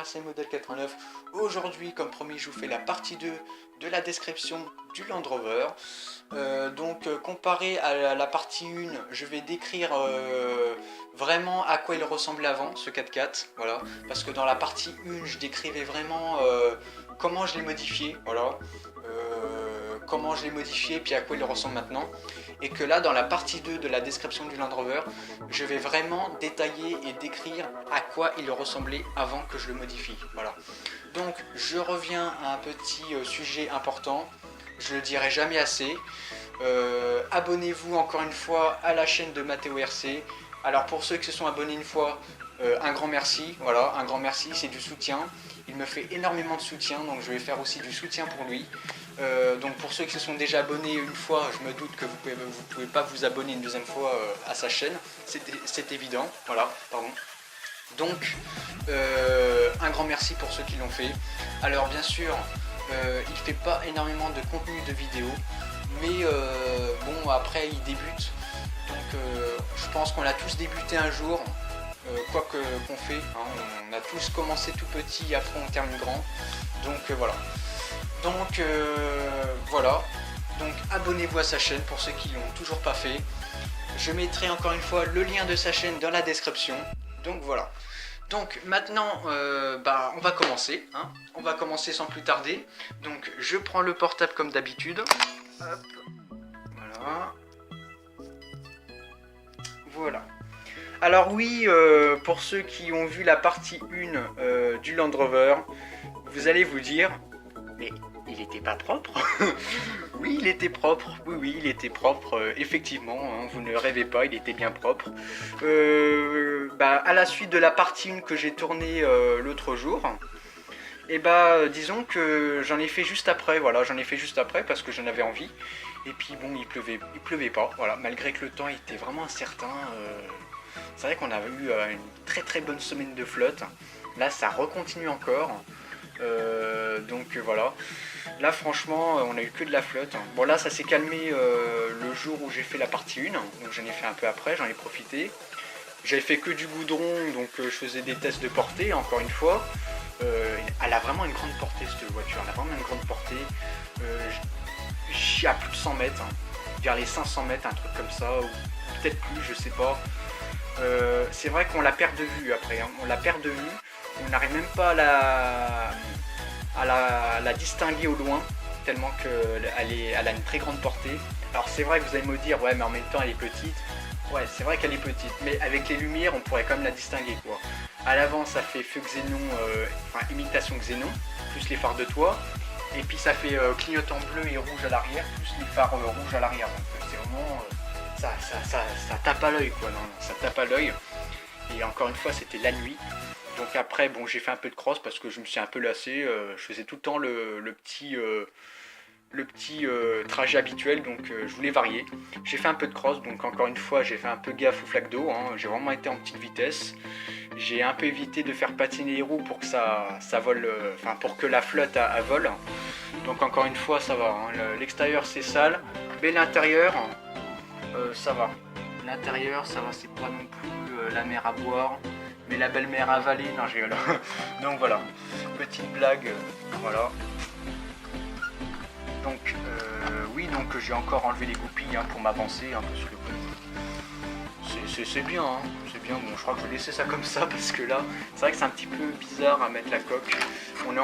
RC modèle 89. Aujourd'hui, comme promis, je vous fais la partie 2 de la description du Land Rover. Comparé à la partie 1, je vais décrire vraiment à quoi il ressemblait avant, ce 4x4. Voilà. Parce que dans la partie 1, je décrivais vraiment comment je l'ai modifié. Voilà. Comment je l'ai modifié, puis à quoi il ressemble maintenant. Et que là, dans la partie 2 de la description du Land Rover, je vais vraiment détailler et décrire à quoi il ressemblait avant que je le modifie. Voilà. Donc, je reviens à un petit sujet important. Je le dirai jamais assez. Abonnez-vous encore une fois à la chaîne de Matteo RC. Alors, pour ceux qui se sont abonnés une fois, un grand merci. Voilà, un grand merci, c'est du soutien. Il me fait énormément de soutien, donc je vais faire aussi du soutien pour lui. Donc pour ceux qui se sont déjà abonnés une fois, je me doute que vous pouvez pas vous abonner une deuxième fois à sa chaîne, c'est évident, voilà, pardon. Donc un grand merci pour ceux qui l'ont fait. Alors bien sûr, il fait pas énormément de contenu de vidéo, mais bon, après il débute, donc je pense qu'on a tous débuté un jour. Quoi qu'on fait, hein, on a tous commencé tout petit, après on termine grand, donc voilà. Donc voilà, donc abonnez-vous à sa chaîne pour ceux qui l'ont toujours pas fait. Je mettrai encore une fois le lien de sa chaîne dans la description, donc voilà. Donc maintenant, on va commencer, hein. On va commencer sans plus tarder. Donc je prends le portable comme d'habitude. Hop, voilà. Voilà. Alors oui, pour ceux qui ont vu la partie 1 du Land Rover, vous allez vous dire, mais il était pas propre? Oui, il était propre, oui, il était propre, effectivement, hein, vous ne rêvez pas, il était bien propre. À la suite de la partie 1 que j'ai tournée l'autre jour, et disons que j'en ai fait juste après, voilà, j'en ai fait juste après parce que j'en avais envie. Et puis bon, il pleuvait pas, voilà, malgré que le temps était vraiment incertain. C'est vrai qu'on a eu une très bonne semaine de flotte. Là, ça recontinue encore. Voilà. Là, franchement, on a eu que de la flotte. Bon, là, ça s'est calmé le jour où j'ai fait la partie 1. Donc, j'en ai fait un peu après, j'en ai profité. J'avais fait que du goudron, donc je faisais des tests de portée, encore une fois. Elle a vraiment une grande portée, cette voiture. Elle a vraiment une grande portée. À plus de 100 mètres. Vers les 500 mètres, un truc comme ça. Ou peut-être plus, je sais pas. C'est vrai qu'on la perd de vue après, hein. On la perd de vue, on n'arrive même pas à la distinguer au loin, tellement qu'elle a une très grande portée. Alors c'est vrai que vous allez me dire, ouais mais en même temps elle est petite. Ouais, c'est vrai qu'elle est petite, mais avec les lumières on pourrait quand même la distinguer, quoi. À l'avant ça fait feu xénon, imitation xénon, plus les phares de toit. Et puis ça fait clignotant bleu et rouge à l'arrière, plus les phares rouges à l'arrière. Donc c'est vraiment... Ça tape à l'œil, quoi. Non, ça tape à l'œil. Et encore une fois, c'était la nuit. Donc après, bon, j'ai fait un peu de cross parce que je me suis un peu lassé. Je faisais tout le temps le petit trajet habituel, donc je voulais varier. J'ai fait un peu de cross, donc encore une fois, j'ai fait un peu gaffe aux flaques d'eau. Hein. J'ai vraiment été en petite vitesse. J'ai un peu évité de faire patiner les roues pour que ça vole, pour que la flotte vole. Donc encore une fois, ça va. Hein. L'extérieur, c'est sale, mais l'intérieur... ça va. L'intérieur, ça va, c'est pas non plus la mer à boire, mais la belle mer à avaler. Non, j'ai là. Donc voilà, petite blague, voilà. Donc oui, donc j'ai encore enlevé les goupilles pour m'avancer, parce que c'est bien, hein. C'est bien. Bon, je crois que je vais laisser ça comme ça parce que là, c'est vrai que c'est un petit peu bizarre à mettre la coque. On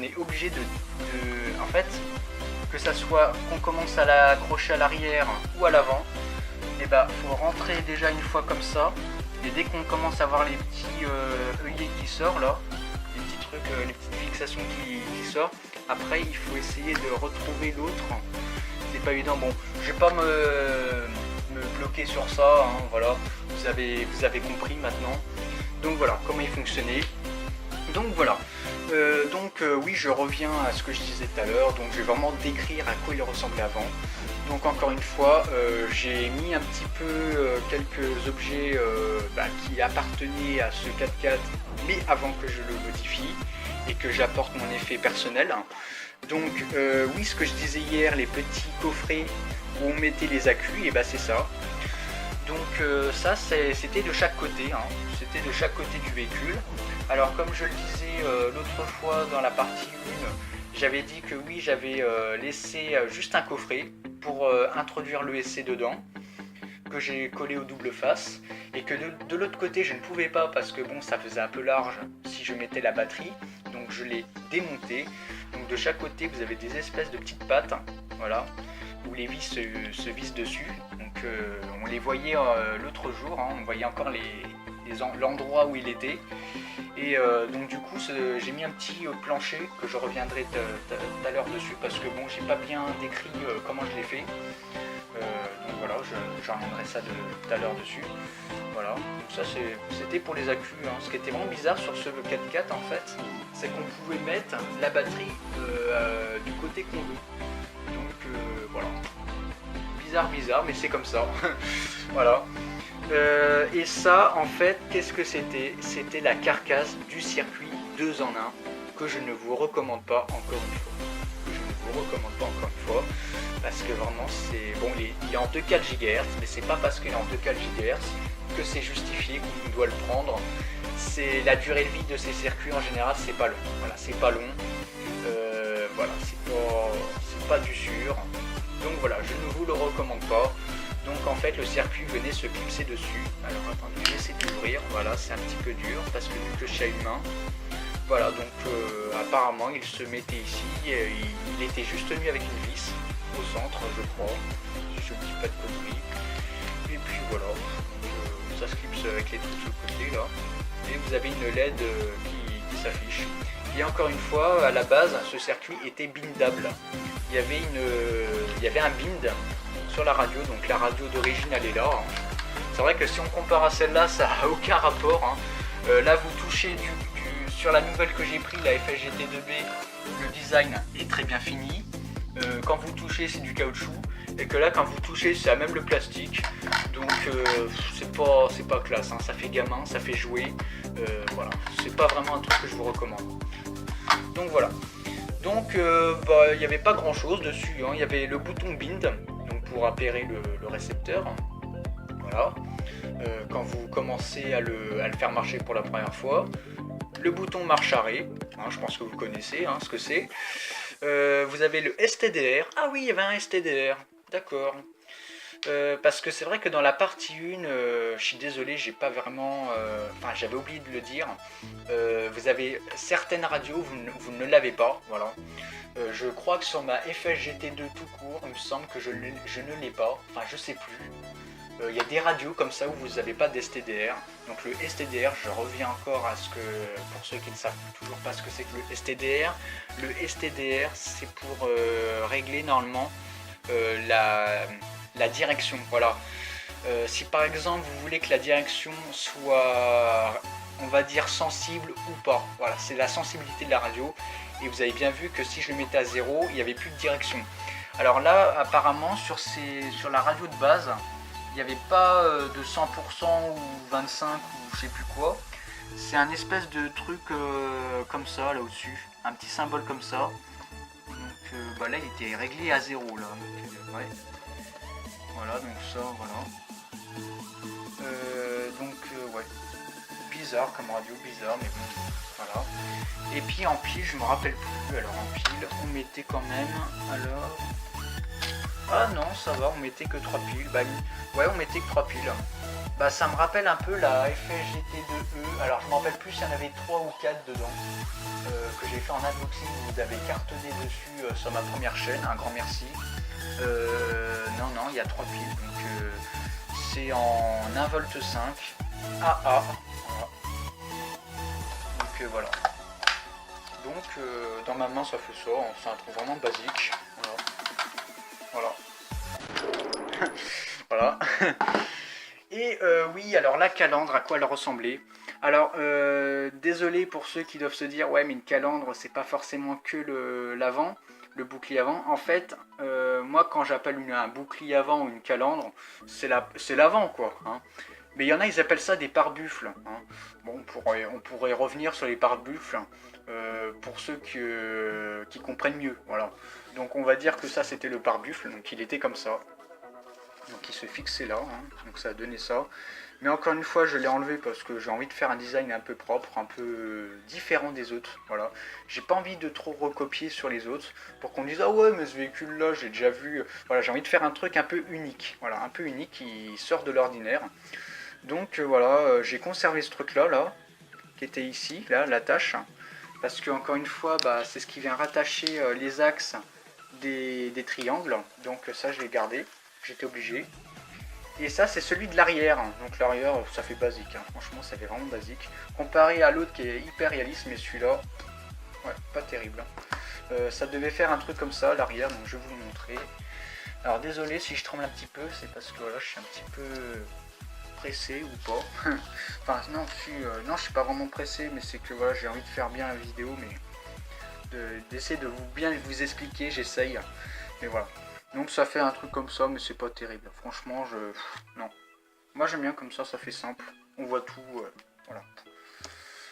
est obligé en fait, que ça soit qu'on commence à l'accrocher à l'arrière ou à l'avant, et faut rentrer déjà une fois comme ça, et dès qu'on commence à voir les petits œillets qui sortent là, les petits trucs, les petites fixations qui sortent, après il faut essayer de retrouver l'autre. C'est pas évident. Bon, je vais pas me bloquer sur ça, hein, voilà, vous avez compris maintenant. Donc voilà comment il fonctionnait. Donc voilà, oui, je reviens à ce que je disais tout à l'heure, donc je vais vraiment décrire à quoi il ressemblait avant. Donc encore une fois, j'ai mis un petit peu quelques objets qui appartenaient à ce 4x4, mais avant que je le modifie et que j'apporte mon effet personnel. Donc oui, ce que je disais hier, les petits coffrets où on mettait les accus, et c'est ça. Donc ça c'était de chaque côté, hein. C'était de chaque côté du véhicule. Alors comme je le disais l'autre fois dans la partie 1, j'avais dit que oui j'avais laissé juste un coffret pour introduire l'ESC dedans, que j'ai collé au double face, et que de l'autre côté je ne pouvais pas parce que bon ça faisait un peu large si je mettais la batterie, donc je l'ai démonté. Donc de chaque côté vous avez des espèces de petites pattes, voilà, où les vis se vissent dessus. Donc on les voyait l'autre jour, hein, on voyait encore l'endroit où il était. Et donc du coup j'ai mis un petit plancher que je reviendrai tout à l'heure dessus parce que bon j'ai pas bien décrit comment je l'ai fait. Donc voilà, je reviendrai ça tout à l'heure dessus. Voilà, donc ça c'était pour les accus, hein. Ce qui était vraiment bizarre sur ce 4x4 en fait, c'est qu'on pouvait mettre la batterie du côté qu'on veut. Donc voilà, bizarre, mais c'est comme ça. Voilà. Et ça en fait, qu'est-ce que c'était? C'était la carcasse du circuit 2 en 1 que je ne vous recommande pas encore une fois. Parce que vraiment c'est bon, il est en 2,4 GHz, mais c'est pas parce qu'il est en 2,4 GHz que c'est justifié qu'on doit le prendre. C'est la durée de vie de ces circuits en général, c'est pas long. Voilà, c'est pas long. Voilà, c'est pas du sûr. Donc voilà, je ne vous le recommande pas. Donc en fait le circuit venait se clipser dessus. Alors attendez, je vais essayer d'ouvrir. Voilà, c'est un petit peu dur parce que vu que je suis à une main. Voilà, donc apparemment il se mettait ici, il était juste tenu avec une vis au centre je crois, si je ne dis pas de conneries. Et puis voilà, ça se clipse avec les trucs sur le côté là. Et vous avez une LED qui s'affiche. Et encore une fois, à la base, ce circuit était bindable. Il y avait un bind sur la radio, donc la radio d'origine elle est là. Hein. C'est vrai que si on compare à celle-là, ça n'a aucun rapport. Hein. Là vous touchez sur la nouvelle que j'ai pris, la FSGT2B, le design est très bien fini. Quand vous touchez c'est du caoutchouc, et que là quand vous touchez c'est à même le plastique. Donc c'est pas classe, hein. Ça fait gamin, ça fait jouer. Voilà, c'est pas vraiment un truc que je vous recommande. Donc voilà. Donc il n'y avait pas grand chose dessus, hein. Il y avait le bouton bind, donc pour appairer le récepteur. Voilà. Quand vous commencez à le faire marcher pour la première fois. Le bouton marche arrêt, hein, je pense que vous connaissez hein, ce que c'est. Vous avez le STDR. Ah oui, il y avait un STDR, d'accord. Parce que c'est vrai que dans la partie 1, je suis désolé, j'ai pas vraiment... Enfin, j'avais oublié de le dire. Vous avez certaines radios, vous ne l'avez pas, voilà. Je crois que sur ma FSGT2 tout court, il me semble que je ne l'ai pas. Enfin, je sais plus. Il y a des radios comme ça où vous n'avez pas d'STDR. Donc le STDR, je reviens encore à ce que, pour ceux qui ne savent toujours pas ce que c'est que le STDR, c'est pour régler normalement la direction. Voilà. Si par exemple vous voulez que la direction soit, on va dire, sensible ou pas, voilà, c'est la sensibilité de la radio. Et vous avez bien vu que si je le mettais à 0, il n'y avait plus de direction. Alors là, apparemment, sur la radio de base, il n'y avait pas de 100% ou 25 ou je sais plus quoi. C'est un espèce de truc comme ça là au-dessus, un petit symbole comme ça. Donc là il était réglé à 0 là. Donc, ouais. Voilà, donc ça, voilà. Ouais. Bizarre comme radio, bizarre, mais bon, voilà. Et puis en pile, je me rappelle plus. Alors en pile, on mettait quand même. Alors. Ah non, ça va, on mettait que 3 piles. Bah, ouais, on mettait que 3 piles. Bah, ça me rappelle un peu la FSGT2E. Alors, je me rappelle plus s'il y en avait 3 ou 4 dedans. Que j'ai fait en unboxing. Vous avez cartonné dessus sur ma première chaîne. Un grand merci. Non, il y a 3 piles. Donc, c'est en 1V5 AA. Voilà. Donc, voilà. Donc, dans ma main, ça fait ça. C'est un truc vraiment basique. Voilà. Voilà. Et oui, alors la calandre, à quoi elle ressemblait? Alors, désolé pour ceux qui doivent se dire, ouais, mais une calandre, c'est pas forcément que l'avant, le bouclier avant. En fait, moi, quand j'appelle un bouclier avant ou une calandre, c'est l'avant, quoi. Hein. Mais il y en a, ils appellent ça des pare-buffles. Hein. Bon, on pourrait revenir sur les pare-buffles pour ceux qui comprennent mieux. Voilà. Donc on va dire que ça, c'était le pare-buffle, donc il était comme ça. Donc il se fixait là, hein. Donc ça a donné ça. Mais encore une fois, je l'ai enlevé parce que j'ai envie de faire un design un peu propre, un peu différent des autres. Voilà. J'ai pas envie de trop recopier sur les autres pour qu'on dise ah ouais mais ce véhicule là j'ai déjà vu. Voilà, j'ai envie de faire un truc un peu unique. Voilà, un peu unique qui sort de l'ordinaire. Donc voilà, j'ai conservé ce truc là, qui était ici, là, l'attache. Parce que encore une fois, bah, c'est ce qui vient rattacher les axes des triangles. Donc ça je l'ai gardé, j'étais obligé. Et ça c'est celui de l'arrière. Donc l'arrière ça fait basique, hein. Franchement ça fait vraiment basique. Comparé à l'autre qui est hyper réaliste, mais celui-là, ouais, pas terrible. Ça devait faire un truc comme ça, l'arrière, donc je vais vous le montrer. Alors désolé si je tremble un petit peu, c'est parce que voilà, je suis un petit peu pressé ou pas. Enfin non, non, je suis pas vraiment pressé, mais c'est que voilà, j'ai envie de faire bien la vidéo, mais d'essayer de bien vous expliquer, j'essaye. Mais voilà. Donc ça fait un truc comme ça, mais c'est pas terrible. Franchement, non. Moi j'aime bien comme ça fait simple. On voit tout, voilà.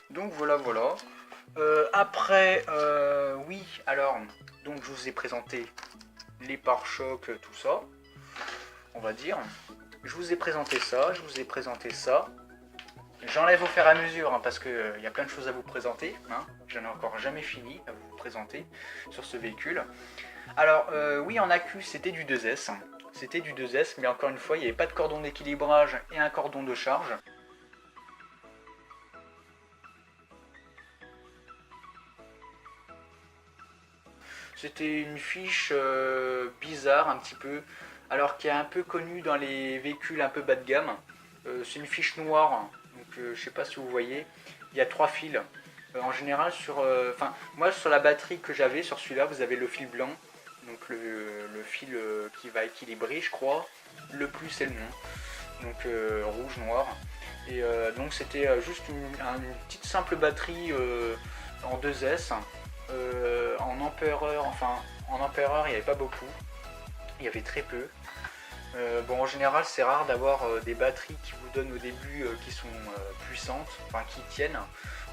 Donc voilà, voilà. Après, oui, alors, donc je vous ai présenté les pare-chocs, tout ça, on va dire. Je vous ai présenté ça, je vous ai présenté ça. J'enlève au fur et à mesure, hein, parce qu'il y a plein de choses à vous présenter. Hein. J'en ai encore jamais fini à vous présenter sur ce véhicule. Alors, oui, en accu, c'était du 2S. C'était du 2S, mais encore une fois, il n'y avait pas de cordon d'équilibrage et un cordon de charge. C'était une fiche bizarre un petit peu, alors qui est un peu connue dans les véhicules un peu bas de gamme. C'est une fiche noire, donc je sais pas si vous voyez, il y a 3 fils. En général, moi sur la batterie que j'avais, sur celui-là, vous avez le fil blanc, donc le fil qui va équilibrer, je crois. Le plus c'est le nom, donc rouge, noir. Et donc c'était juste une petite simple batterie en 2S. En ampère-heure, il n'y avait pas beaucoup, il y avait très peu. Bon, en général, c'est rare d'avoir des batteries qui vous donnent au début qui sont puissantes, enfin qui tiennent.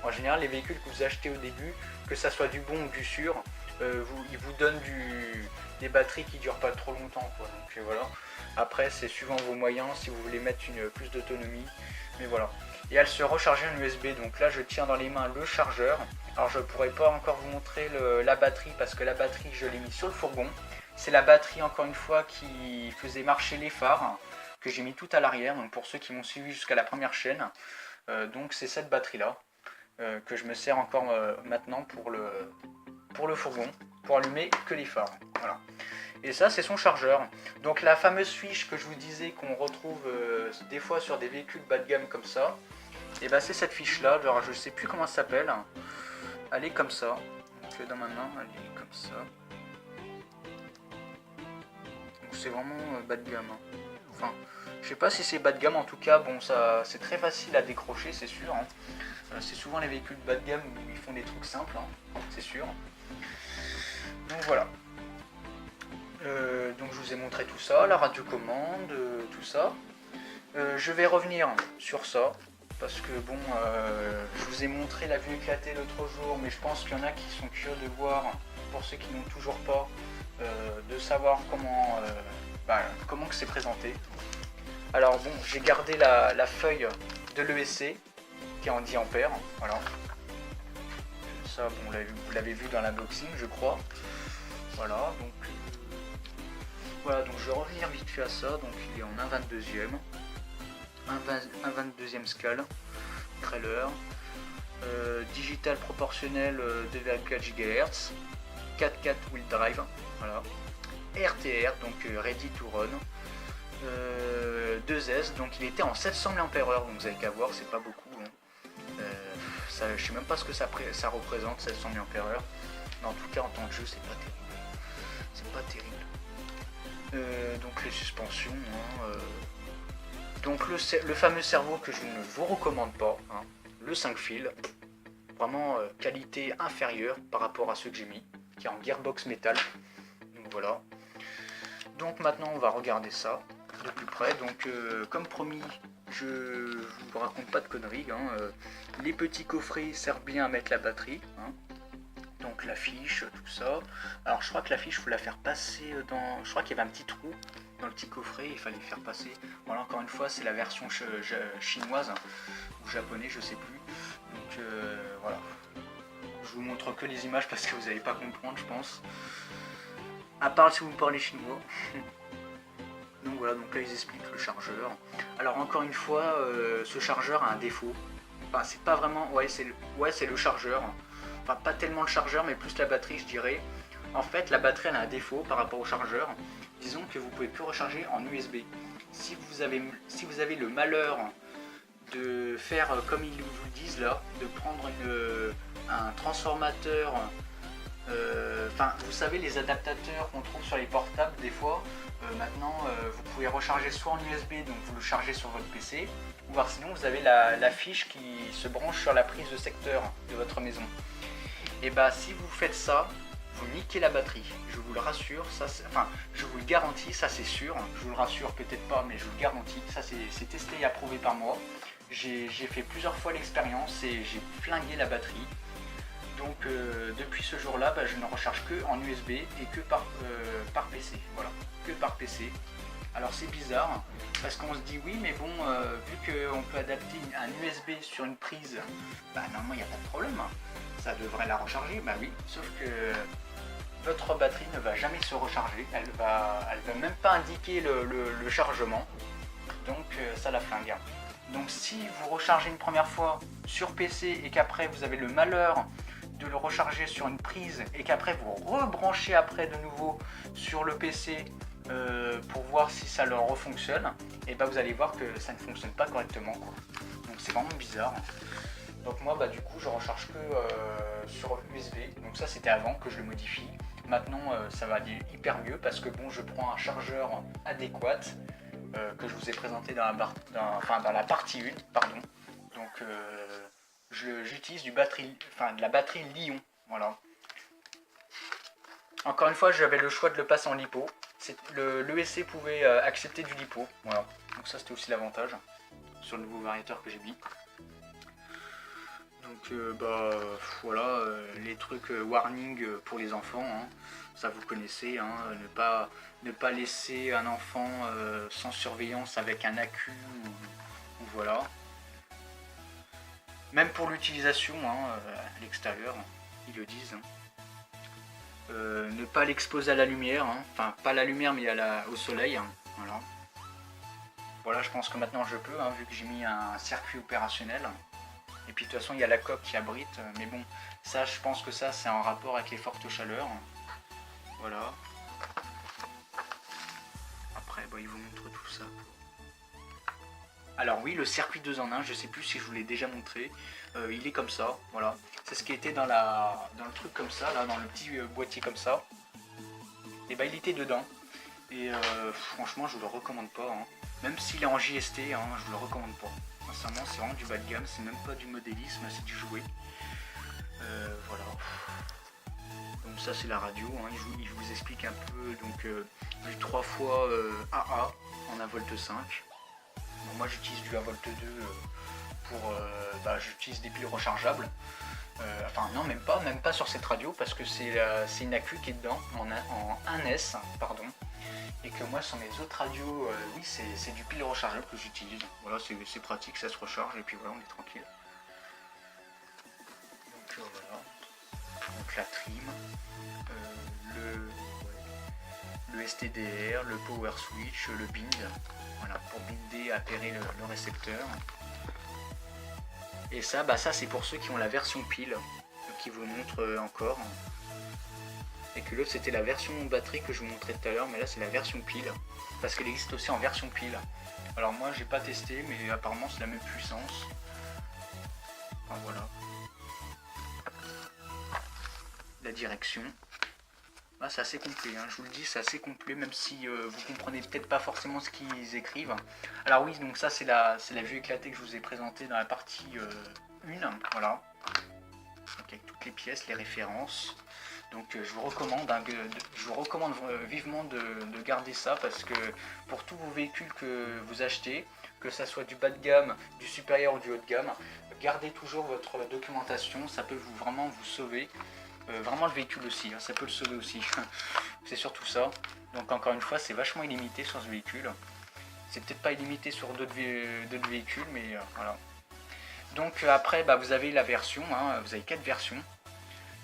En général, les véhicules que vous achetez au début, que ça soit du bon ou du sûr, ils vous donnent des batteries qui durent pas trop longtemps, quoi. Donc voilà. Après, c'est suivant vos moyens, si vous voulez mettre plus d'autonomie. Mais voilà. Et elle se rechargeait en USB. Donc là, je tiens dans les mains le chargeur. Alors je ne pourrais pas encore vous montrer la batterie parce que la batterie, je l'ai mis sur le fourgon. C'est la batterie, encore une fois, qui faisait marcher les phares, que j'ai mis tout à l'arrière. Donc pour ceux qui m'ont suivi jusqu'à la première chaîne. Donc c'est cette batterie-là que je me sers encore maintenant pour le fourgon, pour allumer que les phares. Voilà. Et ça, c'est son chargeur. Donc la fameuse fiche que je vous disais qu'on retrouve des fois sur des véhicules bas de gamme comme ça, et ben c'est cette fiche là. Alors je sais plus comment ça s'appelle. Elle est comme ça. Donc dans ma main, elle est comme ça. Donc c'est vraiment bas de gamme. Enfin, je sais pas si c'est bas de gamme. En tout cas, bon, ça c'est très facile à décrocher, c'est sûr. Hein. C'est souvent les véhicules bas de gamme où ils font des trucs simples, hein, c'est sûr. Donc voilà. Donc je vous ai montré tout ça, la radiocommande, tout ça. Je vais revenir sur ça, parce que bon, je vous ai montré la vue éclatée l'autre jour, mais je pense qu'il y en a qui sont curieux de voir, pour ceux qui n'ont toujours pas, de savoir comment que c'est présenté. Alors bon, j'ai gardé la feuille de l'ESC, qui est en 10 ampères, voilà. Ça, bon, vous l'avez vu dans l'unboxing, je crois. Voilà, donc je vais revenir vite fait à ça. Donc il est en 1/22e, 1/22e scale, trailer, digital proportionnel 2,4 GHz, 4x4 wheel drive, voilà, RTR, donc ready to run, 2S, donc il était en 700 mAh, donc vous avez qu'à voir, c'est pas beaucoup. Hein. Je sais même pas ce que ça représente, 700 mAh, mais en tout cas en tant que jeu, c'est pas terrible. C'est pas terrible. Donc les suspensions, hein, donc le fameux cerveau que je ne vous recommande pas, hein, le 5 fils, vraiment qualité inférieure par rapport à ceux que j'ai mis, qui est en gearbox métal. Donc voilà. Donc maintenant on va regarder ça de plus près. Donc comme promis, je vous raconte pas de conneries, hein, les petits coffrets servent bien à mettre la batterie, hein. Donc la fiche, tout ça. Alors je crois que la fiche, il faut la faire passer dans... Je crois qu'il y avait un petit trou. dans le petit coffret, il fallait faire passer. Voilà, encore une fois, c'est la version chinoise ou japonais, je sais plus. Donc voilà. Je vous montre que les images parce que vous n'allez pas comprendre, je pense. À part si vous parlez chinois. Donc voilà, donc là ils expliquent le chargeur. Alors encore une fois, ce chargeur a un défaut. Enfin, c'est pas vraiment. Ouais, c'est le chargeur. Enfin, pas tellement le chargeur, mais plus la batterie, je dirais. En fait, la batterie elle a un défaut par rapport au chargeur. Disons que vous pouvez plus recharger en USB. Si vous avez le malheur de faire comme ils vous le disent là, de prendre un transformateur. Enfin, vous savez, les adaptateurs qu'on trouve sur les portables, des fois, maintenant, vous pouvez recharger soit en USB, donc vous le chargez sur votre PC, ou alors sinon, vous avez la fiche qui se branche sur la prise de secteur de votre maison. Et bah, si vous faites ça, vous niquez la batterie. Je vous le rassure, enfin, je vous le garantis, ça c'est sûr. Je vous le rassure peut-être pas, mais je vous le garantis. Ça c'est testé et approuvé par moi. J'ai fait plusieurs fois l'expérience et j'ai flingué la batterie. Donc depuis ce jour-là, je ne recharge que en USB et que par PC. Voilà, que par PC. Alors c'est bizarre, parce qu'on se dit oui, mais bon, vu qu'on peut adapter un USB sur une prise, normalement il n'y a pas de problème. Ça devrait la recharger, oui, sauf que votre batterie ne va jamais se recharger, elle va même pas indiquer le chargement, donc ça la flingue. Donc si vous rechargez une première fois sur PC et qu'après vous avez le malheur de le recharger sur une prise et qu'après vous rebranchez après de nouveau sur le PC pour voir si ça leur refonctionne, et vous allez voir que ça ne fonctionne pas correctement, quoi. Donc c'est vraiment bizarre. Donc moi du coup je recharge que sur USB. Donc ça c'était avant que je le modifie. Maintenant ça va aller hyper mieux parce que bon, je prends un chargeur adéquat que je vous ai présenté dans la partie 1, pardon. Donc j'utilise de la batterie Li-ion, voilà. Encore une fois, j'avais le choix de le passer en lipo. L'ESC pouvait accepter du lipo, voilà. Donc ça c'était aussi l'avantage sur le nouveau variateur que j'ai mis. Donc voilà, les trucs warning pour les enfants, hein. Ça vous connaissez, hein, ne pas laisser un enfant sans surveillance avec un accu ou voilà. Même pour l'utilisation à l'extérieur, ils le disent. Ne pas l'exposer à la lumière, hein. Enfin pas à la lumière mais au soleil, hein. Voilà. Voilà, je pense que maintenant je peux, hein, vu que j'ai mis un circuit opérationnel. Et puis de toute façon il y a la coque qui abrite, mais bon, ça je pense que ça c'est en rapport avec les fortes chaleurs. Voilà. Après ils vous montrent tout ça. Alors oui, le circuit 2 en 1, je sais plus si je vous l'ai déjà montré, il est comme ça, voilà. C'est ce qui était dans le truc comme ça, là, dans le petit boîtier comme ça. Et il était dedans. Et franchement, je vous le recommande pas, hein. Même s'il est en JST, hein, je vous le recommande pas. Sincèrement, c'est vraiment du bas de gamme, c'est même pas du modélisme, c'est du jouet. Voilà. Donc ça c'est la radio, hein. Il vous explique un peu, donc du 3 fois AA en 1,5 V. Bon, moi j'utilise du 1,2 V pour... j'utilise des piles rechargeables. Enfin non, même pas sur cette radio, parce que c'est une accu qui est dedans, en 1S, pardon. Et que moi sur mes autres radios, oui c'est du pile rechargeable que j'utilise. Voilà, c'est pratique, ça se recharge et puis voilà, on est tranquille. Donc voilà, donc la trim, le STDR, le power switch, le bind, voilà, pour binder, appairer le récepteur. Et ça, ça c'est pour ceux qui ont la version pile, qui vous montre encore. Et que l'autre c'était la version batterie que je vous montrais tout à l'heure, mais là c'est la version pile, parce qu'elle existe aussi en version pile. Alors moi j'ai pas testé, mais apparemment c'est la même puissance. Enfin voilà. La direction. Là c'est assez complet, hein. Je vous le dis, c'est assez complet, même si vous comprenez peut-être pas forcément ce qu'ils écrivent. Alors oui, donc ça c'est la vue éclatée que je vous ai présentée dans la partie 1, voilà. Donc avec toutes les pièces, les références. Donc je vous recommande vivement de garder ça, parce que pour tous vos véhicules que vous achetez, que ça soit du bas de gamme, du supérieur ou du haut de gamme, gardez toujours votre documentation, ça peut vraiment vous sauver. vraiment le véhicule aussi, hein, ça peut le sauver aussi. C'est surtout ça. Donc encore une fois, c'est vachement illimité sur ce véhicule. C'est peut-être pas illimité sur d'autres véhicules, mais voilà. Donc après, bah, vous avez la version, hein, vous avez 4 versions.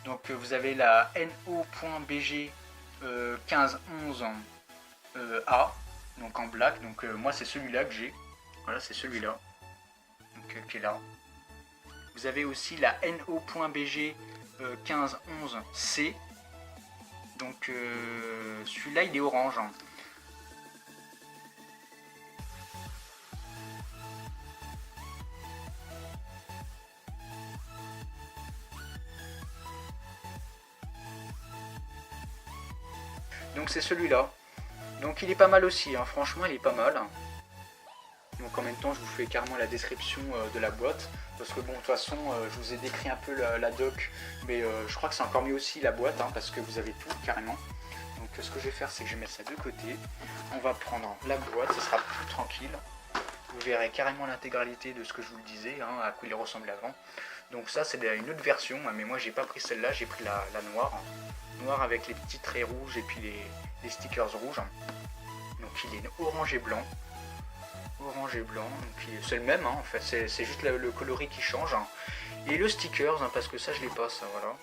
Donc vous avez la NO.BG 1511 A, donc en black. Donc moi c'est celui-là que j'ai. Voilà, c'est celui-là. Donc qui est là. Vous avez aussi la NO.BG 1511 C. Donc celui-là il est orange. Hein. Donc c'est celui-là. Donc il est pas mal aussi, hein. Franchement il est pas mal. Donc en même temps je vous fais carrément la description de la boîte. Parce que bon de toute façon je vous ai décrit un peu la doc. Mais je crois que c'est encore mieux aussi la boîte, hein, parce que vous avez tout carrément. Donc ce que je vais faire c'est que je vais mettre ça de côté. On va prendre la boîte, ce sera plus tranquille. Vous verrez carrément l'intégralité de ce que je vous le disais, hein, à quoi il ressemble avant. Donc ça c'est une autre version, mais moi j'ai pas pris celle-là, j'ai pris la noire. Noir avec les petits traits rouges et puis les stickers rouges. Donc il est orange et blanc. Orange et blanc, c'est le même, hein, en fait, c'est juste le coloris qui change. Hein. Et le stickers, hein, parce que ça je l'ai pas, ça, voilà.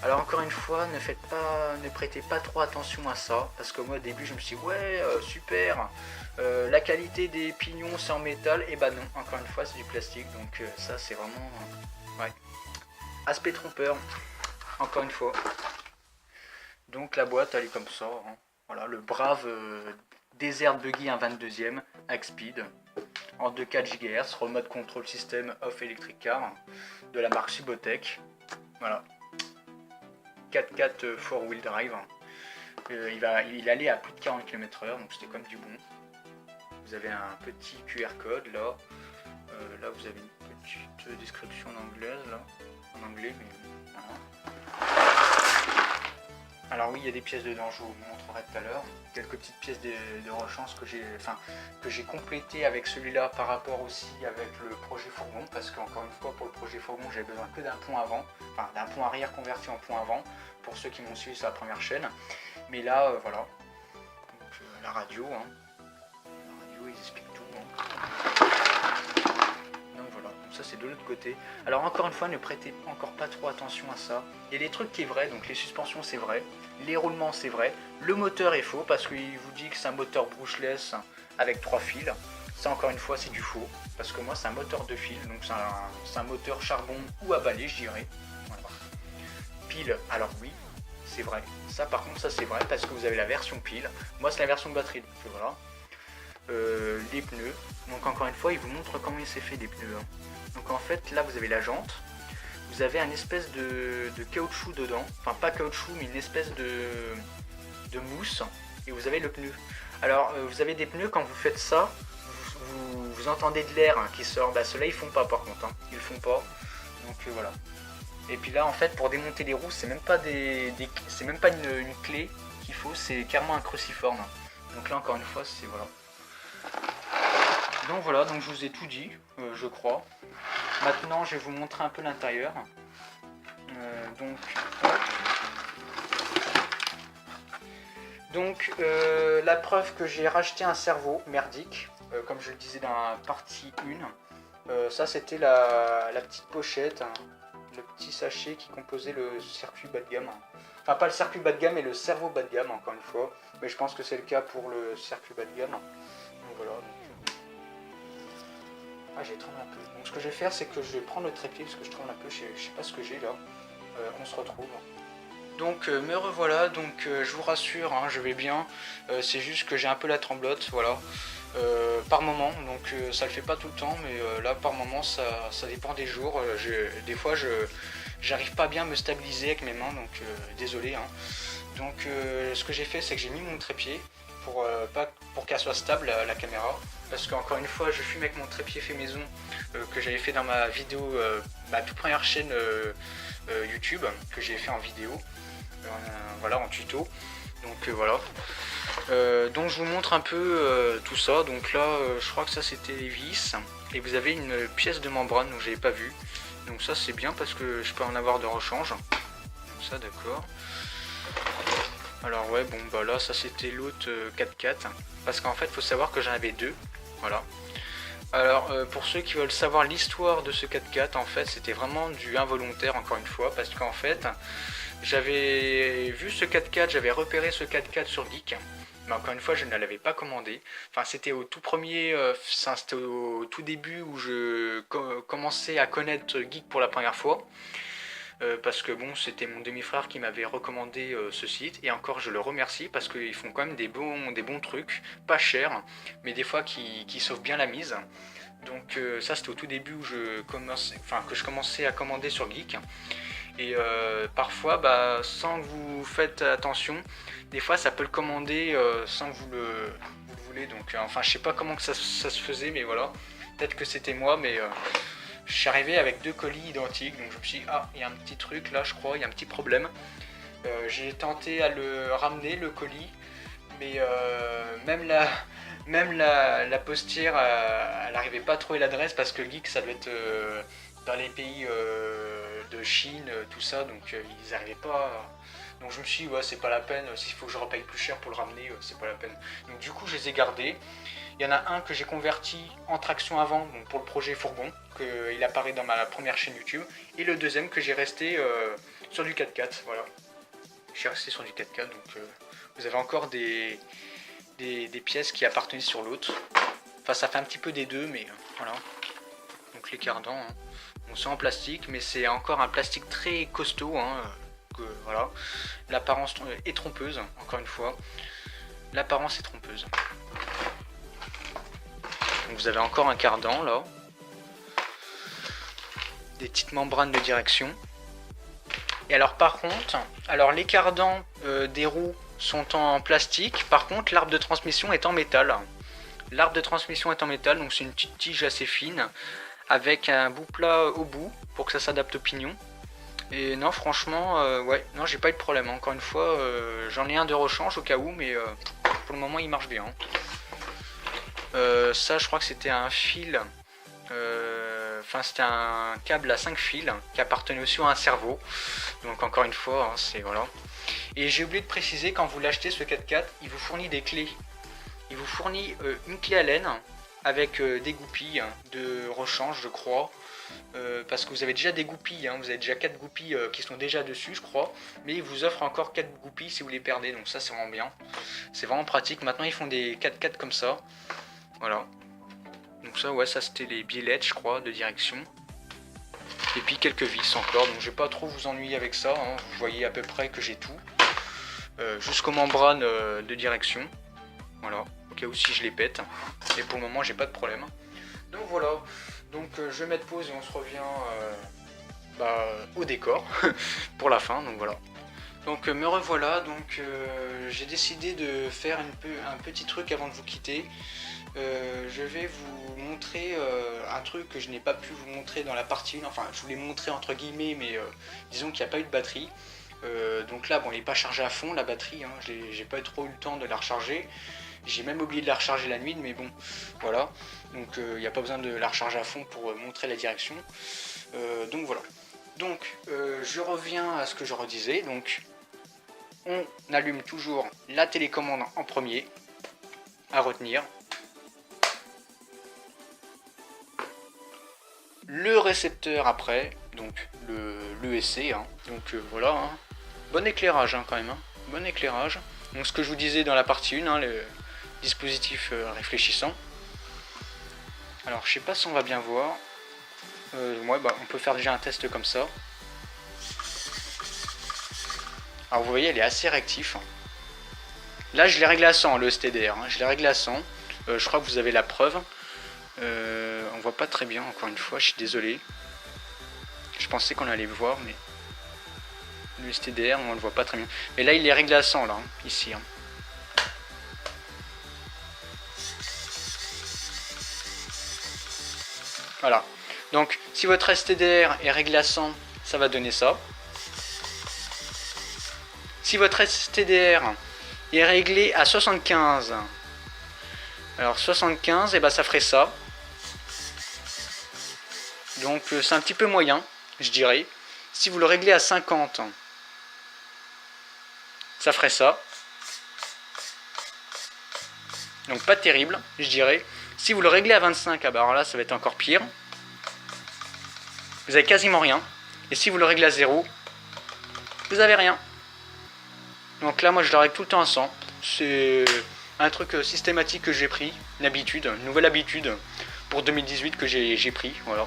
Alors encore une fois, ne prêtez pas trop attention à ça, parce que moi au début je me suis dit ouais super, la qualité des pignons c'est en métal, et bah non, encore une fois c'est du plastique, donc ça c'est vraiment ouais, aspect trompeur, encore une fois. Donc la boîte elle est comme ça, hein. Voilà le brave Desert Buggy 1 22e avec speed en 2.4 GHz, remote control system off electric car de la marque Subotech, voilà. 4x4 4-wheel drive. Il allait à plus de 40 km/h, donc c'était comme du bon. Vous avez un petit QR code là. Là vous avez une petite description en anglaise là. En anglais, mais voilà. Alors oui, il y a des pièces dedans, je vous montrerai tout à l'heure. Quelques petites pièces de rechange que j'ai complété avec celui-là par rapport aussi avec le projet fourgon, parce qu'encore une fois pour le projet fourgon j'avais besoin que d'un pont avant, enfin d'un pont arrière converti en pont avant, pour ceux qui m'ont suivi sur la première chaîne. Mais là voilà. Donc, la radio, hein. La radio ils expliquent tout. Hein. Donc voilà, donc ça c'est de l'autre côté. Alors encore une fois, ne prêtez encore pas trop attention à ça. Il y a des trucs qui est vrai, donc les suspensions c'est vrai, les roulements c'est vrai, le moteur est faux parce qu'il vous dit que c'est un moteur brushless avec 3 fils. Ça encore une fois c'est du faux, parce que moi c'est un moteur 2 fils, donc c'est un moteur charbon ou à balai je dirais. Voilà. Pile, alors oui, c'est vrai. Ça par contre ça c'est vrai parce que vous avez la version pile. Moi c'est la version batterie, donc voilà. Les pneus, donc encore une fois il vous montre comment il s'est fait des pneus. Hein. Donc en fait là vous avez la jante, vous avez un espèce de caoutchouc dedans, enfin pas caoutchouc mais une espèce de mousse, et vous avez le pneu. Alors vous avez des pneus, quand vous faites ça, vous entendez de l'air qui sort, bah ceux-là ils font pas par contre, hein. Ils font pas, donc voilà. Et puis là en fait pour démonter les roues c'est même pas c'est même pas une clé qu'il faut, c'est carrément un cruciforme. Donc là encore une fois c'est voilà. Donc voilà, donc je vous ai tout dit, je crois. Maintenant je vais vous montrer un peu l'intérieur. Donc la preuve que j'ai racheté un cerveau merdique, comme je le disais dans la partie 1. Ça c'était la petite pochette, hein, le petit sachet qui composait le circuit bas de gamme. Enfin pas le circuit bas de gamme mais le cerveau bas de gamme encore une fois. Mais je pense que c'est le cas pour le circuit bas de gamme. Donc voilà. Ah j'ai tremblé un peu. Donc ce que je vais faire c'est que je vais prendre le trépied parce que je tremble un peu, je sais pas ce que j'ai là. On se retrouve. Donc me revoilà, donc je vous rassure, hein, je vais bien. C'est juste que j'ai un peu la tremblote, voilà. Par moment, donc ça le fait pas tout le temps, mais là par moment ça dépend des jours. Des fois j'arrive pas bien à me stabiliser avec mes mains, donc désolé. Hein. Donc ce que j'ai fait c'est que j'ai mis mon trépied pour qu'elle soit stable la caméra, parce qu'encore une fois je filme avec mon trépied fait maison que j'avais fait dans ma vidéo, ma toute première chaîne YouTube que j'ai fait en vidéo, voilà, en tuto. Donc voilà. Donc je vous montre un peu tout ça. Donc là je crois que ça c'était les vis, et vous avez une pièce de membrane que j'avais pas vu, donc ça c'est bien parce que je peux en avoir de rechange. comme ça, d'accord. Alors ouais, bon bah là ça c'était l'autre 4x4, parce qu'en fait faut savoir que j'en avais deux, voilà. Alors pour ceux qui veulent savoir l'histoire de ce 4x4, en fait c'était vraiment du involontaire encore une fois, parce qu'en fait j'avais vu ce 4x4, j'avais repéré ce 4x4 sur Geek, mais encore une fois je ne l'avais pas commandé. Enfin c'était au tout premier, c'était au tout début où je commençais à connaître Geek pour la première fois. Parce que bon, c'était mon demi-frère qui m'avait recommandé ce site, et encore je le remercie parce qu'ils font quand même des bons trucs, pas chers, mais des fois qui sauvent bien la mise. Donc ça c'était au tout début où que je commençais à commander sur Geek. Et parfois, bah, sans que vous faites attention, des fois ça peut le commander sans que vous le voulez. Donc enfin je sais pas comment que ça se faisait, mais voilà. Peut-être que c'était moi, mais je suis arrivé avec deux colis identiques, donc je me suis dit, ah, il y a un petit truc là, je crois, il y a un petit problème. J'ai tenté à le ramener, le colis, mais même la postière, elle n'arrivait pas à trouver l'adresse, parce que Geek, ça doit être dans les pays de Chine, tout ça, donc ils n'arrivaient pas. Donc je me suis dit, ouais, c'est pas la peine, s'il faut que je repaye plus cher pour le ramener, c'est pas la peine. Donc du coup, je les ai gardés. Il y en a un que j'ai converti en traction avant, donc pour le projet fourgon, il apparaît dans ma première chaîne YouTube, et le deuxième que j'ai resté sur du 4x4, voilà. Je suis resté sur du 4x4, donc vous avez encore des pièces qui appartenaient sur l'autre. Enfin, ça fait un petit peu des deux, mais voilà. Donc les cardans, hein. Bon, c'est en plastique, mais c'est encore un plastique très costaud, hein, voilà. L'apparence est trompeuse, encore une fois. L'apparence est trompeuse. Donc vous avez encore un cardan là, des petites membranes de direction. Et alors par contre, les cardans des roues sont en plastique, par contre l'arbre de transmission est en métal. L'arbre de transmission est en métal, donc c'est une petite tige assez fine, avec un bout plat au bout, pour que ça s'adapte au pignon. Et non, franchement, ouais, non, j'ai pas eu de problème. Encore une fois, j'en ai un de rechange au cas où, mais pour le moment il marche bien. Ça, je crois que c'était un fil, c'était un câble à 5 fils qui appartenait aussi à un cerveau. Donc encore une fois, hein, c'est voilà. Et j'ai oublié de préciser, quand vous l'achetez ce 4x4, il vous fournit des clés. Il vous fournit une clé Allen avec des goupilles de rechange, je crois. Parce que vous avez déjà des goupilles, hein, vous avez déjà 4 goupilles qui sont déjà dessus, je crois. Mais il vous offre encore 4 goupilles si vous les perdez. Donc ça, c'est vraiment bien. C'est vraiment pratique. Maintenant, ils font des 4x4 comme ça. Voilà. Donc ça, ouais, ça c'était les billettes, je crois, de direction. Et puis quelques vis encore, donc je vais pas trop vous ennuyer avec ça, hein. Vous voyez à peu près que j'ai tout. Jusqu'aux membranes de direction. Voilà, au cas où si je les pète. Et pour le moment, j'ai pas de problème. Donc voilà, donc je vais mettre pause et on se revient au décor pour la fin, donc voilà. Donc me revoilà, donc j'ai décidé de faire un petit truc avant de vous quitter. Je vais vous montrer un truc que je n'ai pas pu vous montrer dans la partie 1, enfin je vous l'ai montré entre guillemets, mais disons qu'il n'y a pas eu de batterie. Donc là, bon, il n'est pas chargé à fond la batterie, hein. J'ai pas trop eu le temps de la recharger. J'ai même oublié de la recharger la nuit, mais bon, voilà. Donc il n'y a pas besoin de la recharger à fond pour montrer la direction. Donc voilà. Donc je reviens à ce que je redisais. Donc on allume toujours la télécommande en premier, à retenir. Le récepteur après, donc l'ESC, hein. Donc voilà, hein. Bon éclairage hein, quand même, hein. Bon éclairage. Donc ce que je vous disais dans la partie 1, hein, le dispositif réfléchissant. Alors je sais pas si on va bien voir. Ouais, on peut faire déjà un test comme ça. Alors vous voyez, elle est assez réactif. Là je l'ai réglé à 100, le STDR, hein. Je l'ai réglé à 100. Je crois que vous avez la preuve. On voit pas très bien, encore une fois, je suis désolé. Je pensais qu'on allait voir, mais le STDR, on le voit pas très bien. Mais là, il est réglé à 100, là, hein, ici. Hein. Voilà. Donc, si votre STDR est réglé à 100, ça va donner ça. Si votre STDR est réglé à 75, alors 75, et ça ferait ça. Donc c'est un petit peu moyen, je dirais. Si vous le réglez à 50, ça ferait ça. Donc pas terrible, je dirais. Si vous le réglez à 25, ah bah alors là, ça va être encore pire. Vous avez quasiment rien. Et si vous le réglez à 0, vous avez rien. Donc là, moi, je le règle tout le temps à 100. C'est un truc systématique que j'ai pris, une habitude, une nouvelle habitude pour 2018 que j'ai pris, voilà.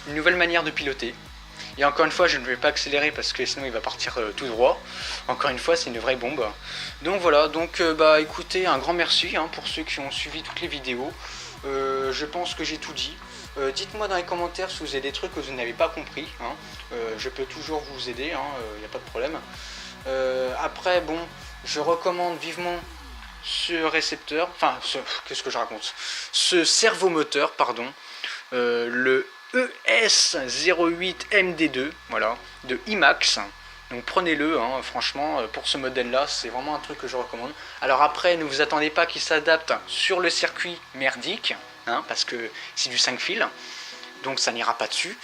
Une nouvelle manière de piloter. Et encore une fois, je ne vais pas accélérer parce que sinon il va partir tout droit. Encore une fois, c'est une vraie bombe. Donc voilà, donc bah écoutez, un grand merci pour ceux qui ont suivi toutes les vidéos. Je pense que j'ai tout dit. Dites-moi dans les commentaires si vous avez des trucs que vous n'avez pas compris. Je peux toujours vous aider, il n'y a pas de problème. Après, bon, je recommande vivement ce récepteur, enfin, qu'est-ce que je raconte, ce servomoteur, pardon, le ES08MD2, voilà, de IMAX. Donc prenez-le, franchement, pour ce modèle-là, c'est vraiment un truc que je recommande. Alors après, ne vous attendez pas qu'il s'adapte sur le circuit merdique, parce que c'est du 5 fils, donc ça n'ira pas dessus.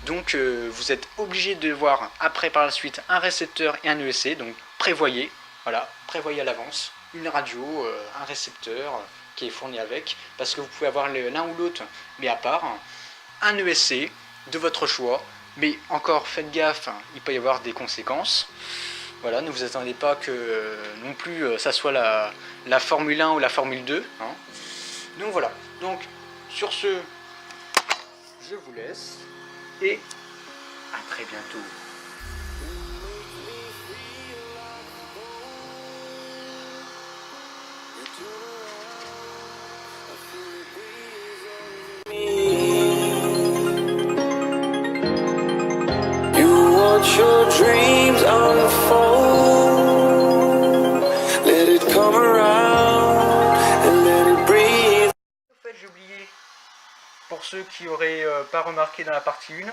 Donc vous êtes obligé de voir après par la suite un récepteur et un ESC, donc prévoyez, voilà, prévoyez à l'avance une radio, un récepteur qui est fourni avec, parce que vous pouvez avoir l'un ou l'autre, mais à part, un ESC de votre choix, mais encore faites gaffe, il peut y avoir des conséquences. Voilà, ne vous attendez pas que non plus ça soit la Formule 1 ou la Formule 2. Donc voilà, donc sur ce, je vous laisse et à très bientôt. Your dreams unfold. Let it come around and let it breathe. En fait, j'ai oublié, pour ceux qui auraient pas remarqué dans la partie 1,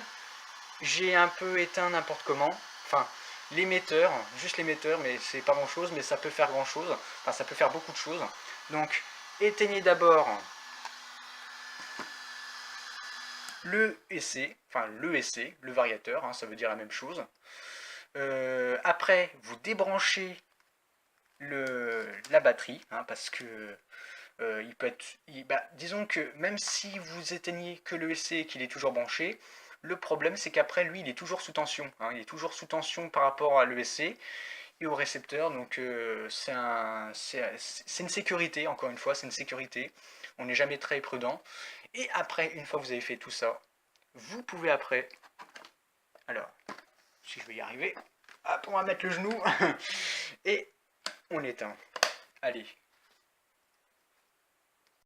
j'ai un peu éteint n'importe comment. Enfin, l'émetteur, juste l'émetteur, mais c'est pas grand chose, mais ça peut faire grand chose. Enfin, ça peut faire beaucoup de choses. Donc, éteignez d'abord le EC, enfin le EC, le variateur, ça veut dire la même chose. Après, vous débranchez la batterie, parce que il peut être, disons que même si vous éteignez que le EC et qu'il est toujours branché, le problème c'est qu'après lui il est toujours sous tension, il est toujours sous tension par rapport à l'ESC et au récepteur, donc c'est une sécurité, encore une fois, c'est une sécurité, on n'est jamais très prudent. Et après, une fois que vous avez fait tout ça, vous pouvez après, alors, si je vais y arriver, hop, on va mettre le genou, et on éteint. Allez,